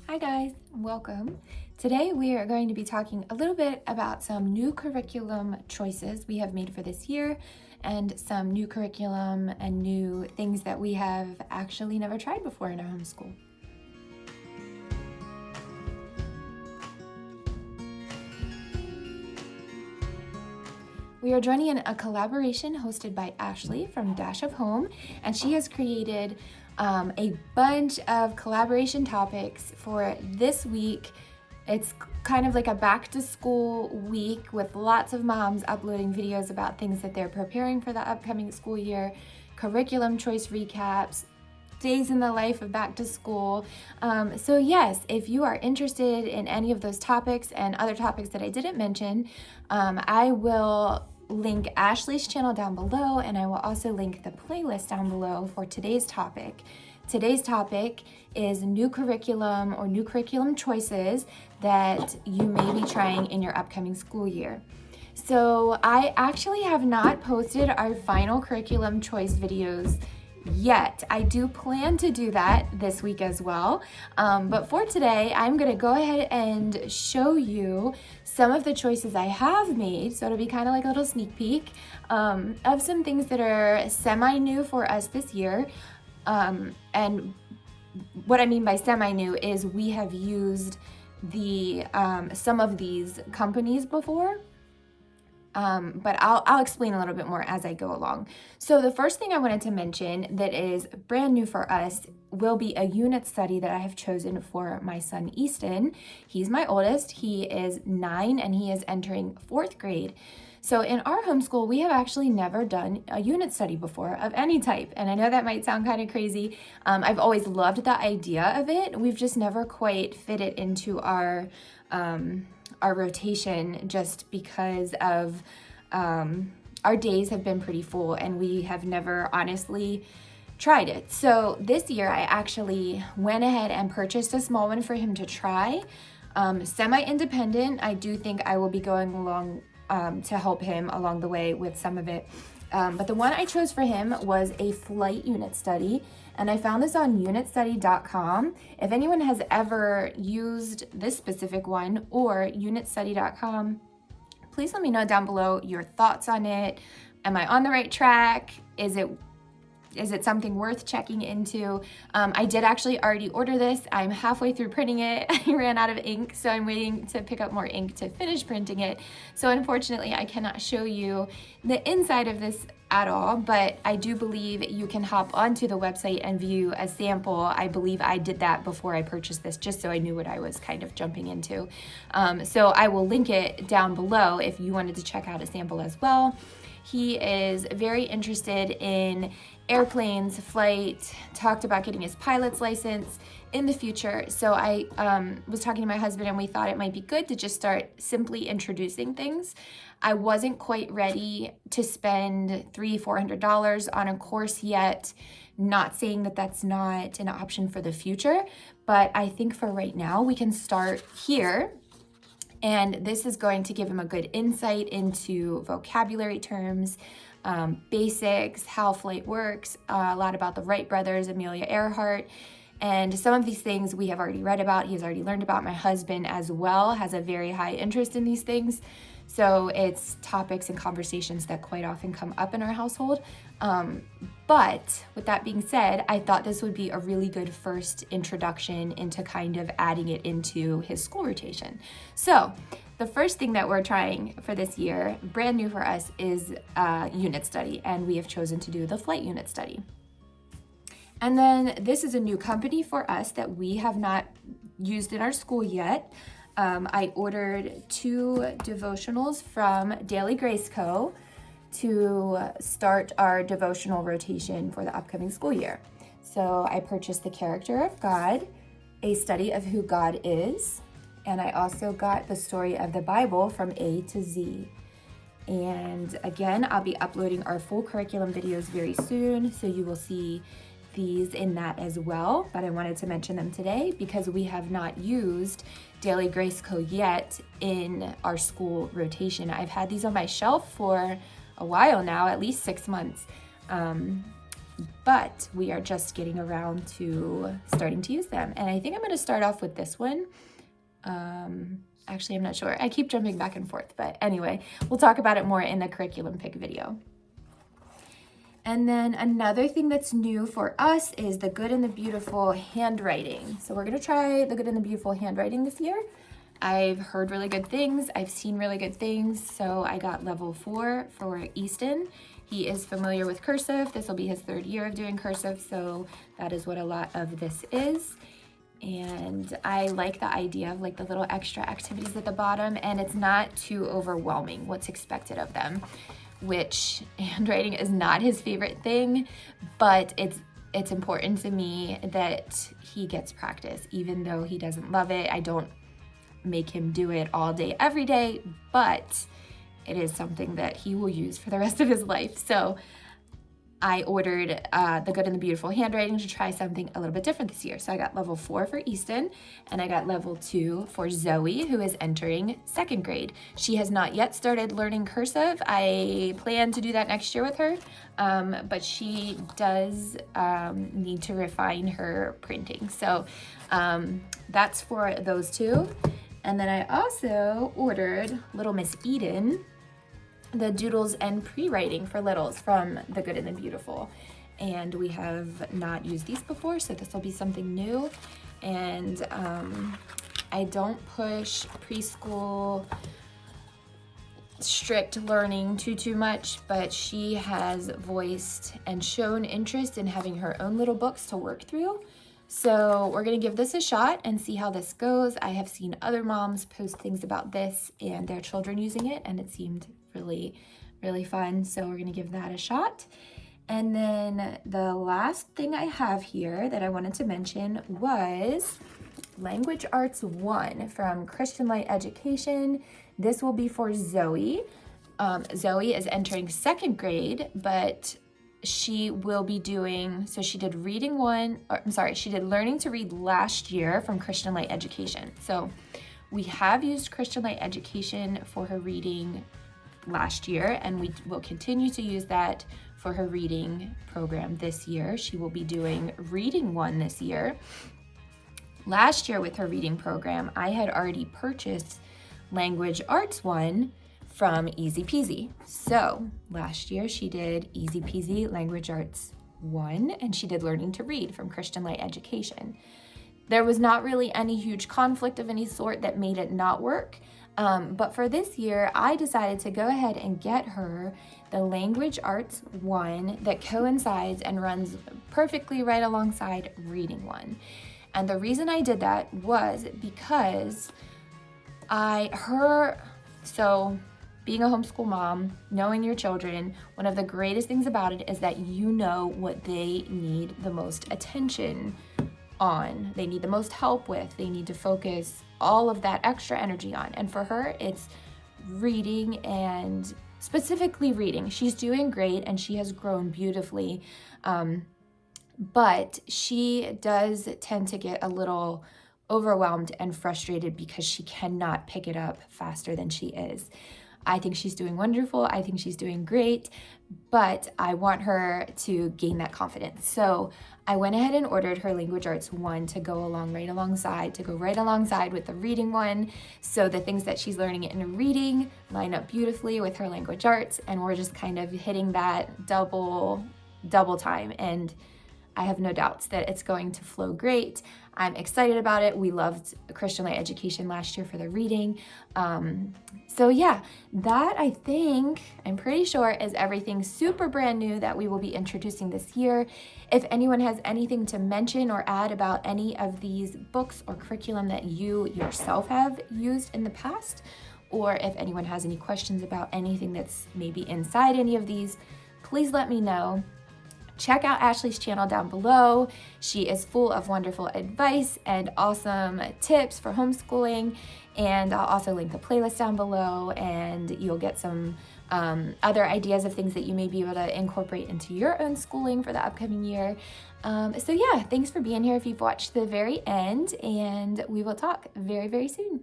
Hi guys, welcome. Today we are going to be talking a little bit about some new curriculum choices we have made for this year and some new curriculum and new things that we have actually never tried before in our homeschool. We are joining in a collaboration hosted by Ashlee from Dash of Home, and she has created a bunch of collaboration topics for this week. It's kind of like a back to school week with lots of moms uploading videos about things that they're preparing for the upcoming school year, curriculum choice recaps, days in the life of back to school. So yes, if you are interested in any of those topics and other topics that I didn't mention, I will link Ashlee's channel down below, and I will also link the playlist down below for today's topic. Today's topic is new curriculum or new curriculum choices that you may be trying in your upcoming school year. So I actually have not posted our final curriculum choice videos yet. I do plan to do that this week as well. But for today, I'm going to go ahead and show you some of the choices I have made. So it'll be kind of like a little sneak peek of some things that are semi-new for us this year. And what I mean by semi-new is we have used some of these companies before. But I'll explain a little bit more as I go along. So the first thing I wanted to mention that is brand new for us will be a unit study that I have chosen for my son Easton. He's my oldest. He is 9 and he is entering 4th grade. So in our homeschool, we have actually never done a unit study before of any type. And I know that might sound kind of crazy. I've always loved the idea of it. We've just never quite fit it into our rotation just because of our days have been pretty full and we have never honestly tried it. So this year I actually went ahead and purchased a small one for him to try. Semi-independent, I do think I will be going along to help him along the way with some of it. But the one I chose for him was a flight unit study, and I found this on unitstudy.com. If anyone has ever used this specific one or unitstudy.com, please let me know down below your thoughts on it. Am I on the right track? Is it something worth checking into? I did actually already order this. I'm halfway through printing it. I ran out of ink, so I'm waiting to pick up more ink to finish printing it. So unfortunately, I cannot show you the inside of this at all, but I do believe you can hop onto the website and view a sample. I believe I did that before I purchased this, just so I knew what I was kind of jumping into. So I will link it down below if you wanted to check out a sample as well. He is very interested in airplanes, flight, talked about getting his pilot's license in the future. So I was talking to my husband and we thought it might be good to just start simply introducing things. I wasn't quite ready to spend $300-400 on a course yet, not saying that that's not an option for the future, but I think for right now we can start here. And this is going to give him a good insight into vocabulary terms, basics, how flight works, a lot about the Wright brothers, Amelia Earhart, and some of these things we have already read about. He has already learned about. My husband as well has a very high interest in these things. So it's topics and conversations that quite often come up in our household. But with that being said, I thought this would be a really good first introduction into kind of adding it into his school rotation. So the first thing that we're trying for this year, brand new for us, is a unit study, and we have chosen to do the flight unit study. And then this is a new company for us that we have not used in our school yet. I ordered 2 devotionals from Daily Grace Co. to start our devotional rotation for the upcoming school year. So I purchased The Character of God, a study of who God is, and I also got the story of the Bible from A to Z. And again, I'll be uploading our full curriculum videos very soon, so you will see these in that as well, but I wanted to mention them today because we have not used Daily Grace Co. yet in our school rotation. I've had these on my shelf for a while now, at least 6 months. but we are just getting around to starting to use them. And I think I'm going to start off with this one. Actually, I'm not sure. I keep jumping back and forth, but anyway, we'll talk about it more in the curriculum pick video. And then another thing that's new for us is the Good and the Beautiful handwriting. So we're gonna try the Good and the Beautiful handwriting this year. I've heard really good things. I've seen really good things. So I got level 4 for Easton. He is familiar with cursive. This will be his 3rd year of doing cursive. So that is what a lot of this is. And I like the idea of like the little extra activities at the bottom, and it's not too overwhelming what's expected of them, which handwriting is not his favorite thing, but it's important to me that he gets practice. Even though he doesn't love it, I don't make him do it all day, every day, but it is something that he will use for the rest of his life. So I ordered the Good and the Beautiful handwriting to try something a little bit different this year. So I got level 4 for Easton, and I got level 2 for Zoe, who is entering 2nd grade. She has not yet started learning cursive. I plan to do that next year with her, but she does need to refine her printing. So that's for those 2. And then I also ordered Little Miss Eden, the doodles and pre-writing for littles from the Good and the Beautiful. And we have not used these before, so this will be something new. And I don't push preschool strict learning too much, but she has voiced and shown interest in having her own little books to work through. So we're gonna give this a shot and see how this goes. I have seen other moms post things about this and their children using it, and it seemed really fun. So we're gonna give that a shot. And then the last thing I have here that I wanted to mention was Language Arts 1 from Christian Light Education. This will be for Zoe. Zoe is entering 2nd grade, but she will be doing, so she did she did Learning to Read last year from Christian Light Education. So we have used Christian Light Education for her reading last year, and we will continue to use that for her reading program this year. She will be doing Reading 1 this year. Last year with her reading program, I had already purchased Language Arts 1 from Easy Peasy. So last year she did Easy Peasy Language Arts 1, and she did Learning to Read from Christian Light Education. There was not really any huge conflict of any sort that made it not work. But for this year, I decided to go ahead and get her the Language Arts 1 that coincides and runs perfectly right alongside Reading 1. And the reason I did that was because so being a homeschool mom, knowing your children, one of the greatest things about it is that you know what they need the most attention on, they need the most help with, they need to focus all of that extra energy on. And for her, it's reading, and specifically reading. She's doing great and she has grown beautifully, but she does tend to get a little overwhelmed and frustrated because she cannot pick it up faster than she is. I think she's doing wonderful. I think she's doing great, but I want her to gain that confidence. So I went ahead and ordered her Language Arts 1 to go right alongside with the Reading 1. So the things that she's learning in reading line up beautifully with her Language Arts, and we're just kind of hitting that double time. And I have no doubts that it's going to flow great. I'm excited about it. We loved Christian Light Education last year for the reading. So yeah, that I'm pretty sure is everything super brand new that we will be introducing this year. If anyone has anything to mention or add about any of these books or curriculum that you yourself have used in the past, or if anyone has any questions about anything that's maybe inside any of these, please let me know. Check out Ashlee's channel down below. She is full of wonderful advice and awesome tips for homeschooling. And I'll also link the playlist down below, and you'll get some other ideas of things that you may be able to incorporate into your own schooling for the upcoming year. So yeah, thanks for being here if you've watched the very end, and we will talk very, very soon.